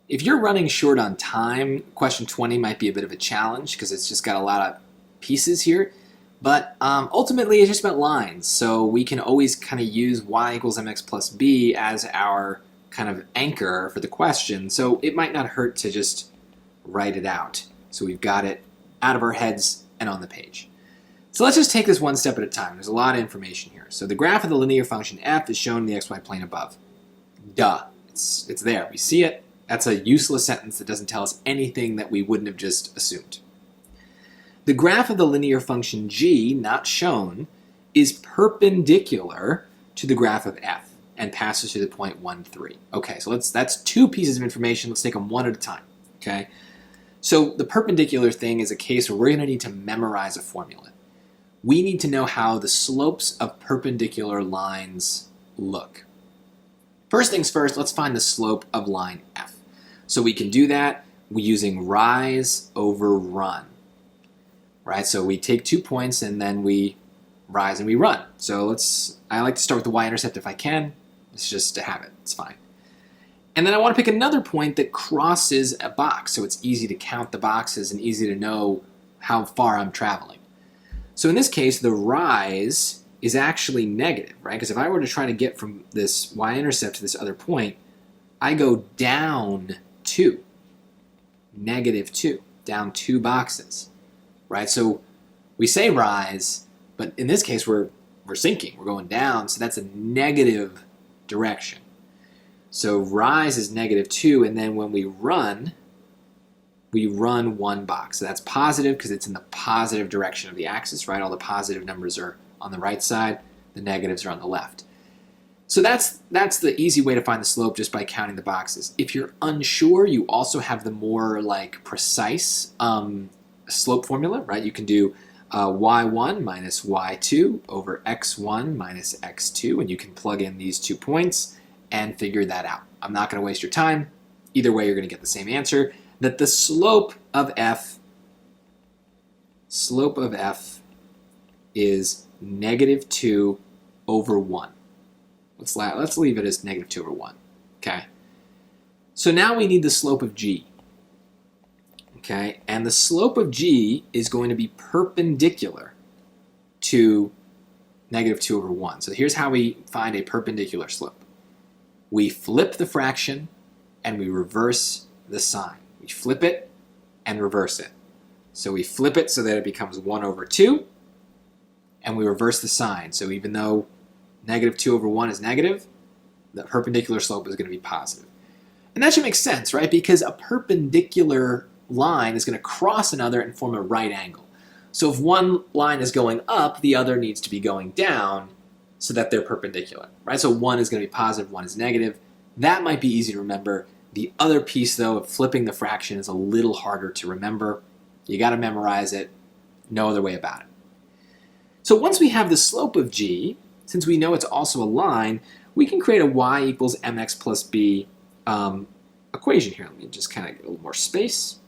If you're running short on time, question 20 might be a bit of a challenge because it's just got a lot of pieces here. But ultimately, it's just about lines. So we can always kind of use y equals mx plus b as our kind of anchor for the question. So it might not hurt to just write it out. So we've got it out of our heads and on the page. So let's just take this one step at a time. There's a lot of information here. So the graph of the linear function f is shown in the xy plane above. Duh. It's there. We see it. That's a useless sentence that doesn't tell us anything that we wouldn't have just assumed. The graph of the linear function g, not shown, is perpendicular to the graph of f and passes through the point 1, 3. Okay, so that's two pieces of information. Let's take them one at a time. Okay, so the perpendicular thing is a case where we're going to need to memorize a formula. We need to know how the slopes of perpendicular lines look. First things first, let's find the slope of line f. So we can do that using rise over run. Right, so we take 2 points and then we rise and we run. So I like to start with the y-intercept if I can. It's just a habit, it's fine. And then I want to pick another point that crosses a box, so it's easy to count the boxes and easy to know how far I'm traveling. So in this case, the rise is actually negative, right? Because if I were to try to get from this y-intercept to this other point, I go down 2, negative 2, down 2 boxes. Right, so we say rise, but in this case we're sinking, we're going down, so that's a negative direction. So rise is negative 2, and then when we run 1 box. So that's positive because it's in the positive direction of the axis, right? All the positive numbers are on the right side, the negatives are on the left. So that's the easy way to find the slope, just by counting the boxes. If you're unsure, you also have the more precise slope formula, right? You can do y1 minus y2 over x1 minus x2, and you can plug in these 2 points and figure that out. I'm not going to waste your time. Either way, you're going to get the same answer, that the slope of f is negative 2 over 1. Let's leave it as negative 2 over 1. Okay. So now we need the slope of g. Okay, and the slope of g is going to be perpendicular to negative 2 over 1. So here's how we find a perpendicular slope. We flip the fraction and we reverse the sign. We flip it and reverse it. So we flip it so that it becomes 1 over 2, and we reverse the sign. So even though negative 2 over 1 is negative, the perpendicular slope is going to be positive. And that should make sense, right? Because a perpendicular line is going to cross another and form a right angle. So if one line is going up, the other needs to be going down so that they're perpendicular, right? So one is going to be positive, one is negative. That might be easy to remember. The other piece, though, of flipping the fraction is a little harder to remember. You got to memorize it. No other way about it. So once we have the slope of g, since we know it's also a line, we can create a y equals mx plus b equation here. Let me just kind of get a little more space.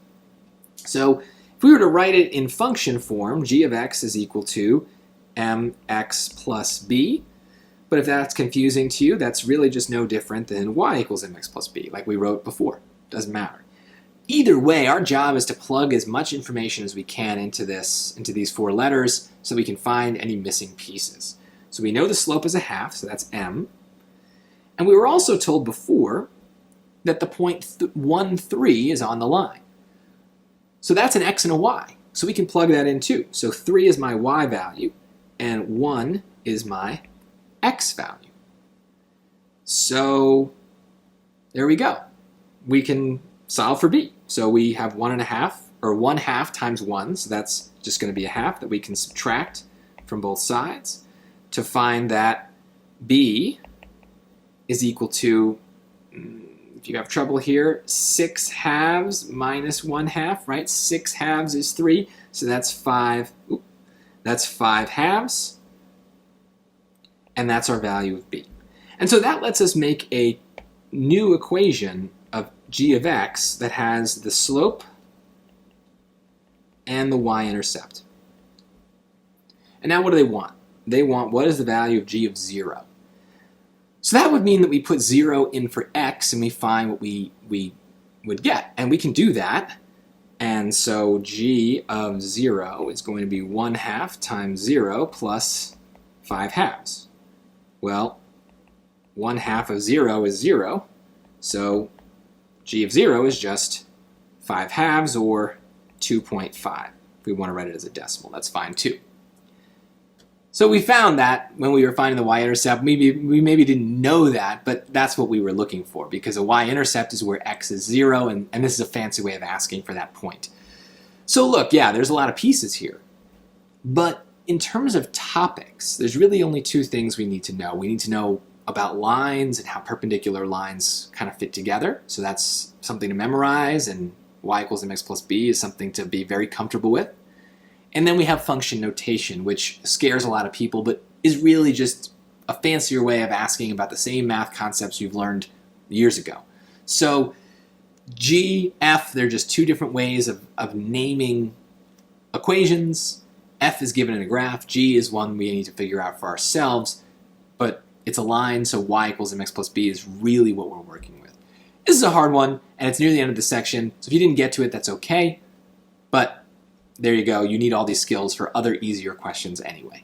So if we were to write it in function form, g of x is equal to mx plus b. But if that's confusing to you, that's really just no different than y equals mx plus b, like we wrote before. Doesn't matter. Either way, our job is to plug as much information as we can into these 4 letters so we can find any missing pieces. So we know the slope is a half, so that's m. And we were also told before that the point 1, 3 is on the line. So that's an x and a y. So we can plug that in too. So 3 is my y value, and 1 is my x value. So there we go. We can solve for b. So we have 1.5, or 1/2 times 1, so that's just going to be a half that we can subtract from both sides to find that b is equal to, if you have trouble here, 6 halves minus 1/2, right? 6 halves is 3, so that's 5. That's 5 halves, and that's our value of b. And so that lets us make a new equation of g of x that has the slope and the y-intercept. And now what do they want? They want, what is the value of g of 0? So that would mean that we put 0 in for x and we find what we would get. And we can do that. And so g of 0 is going to be 1/2 times 0 plus 5/2. Well, 1/2 of 0 is 0, so g of 0 is just 5/2 or 2.5. If we want to write it as a decimal, that's fine too. So we found that when we were finding the y-intercept, we maybe didn't know that, but that's what we were looking for, because a y-intercept is where x is 0, and this is a fancy way of asking for that point. So look, yeah, there's a lot of pieces here. But in terms of topics, there's really only two things we need to know. We need to know about lines and how perpendicular lines kind of fit together. So that's something to memorize, and y equals mx plus b is something to be very comfortable with. And then we have function notation, which scares a lot of people, but is really just a fancier way of asking about the same math concepts you've learned years ago. So G, F, they're just two different ways of naming equations. F is given in a graph. G is one we need to figure out for ourselves, but it's a line, so y equals mx plus b is really what we're working with. This is a hard one, and it's near the end of the section, so if you didn't get to it, that's okay, but there you go. You need all these skills for other easier questions anyway.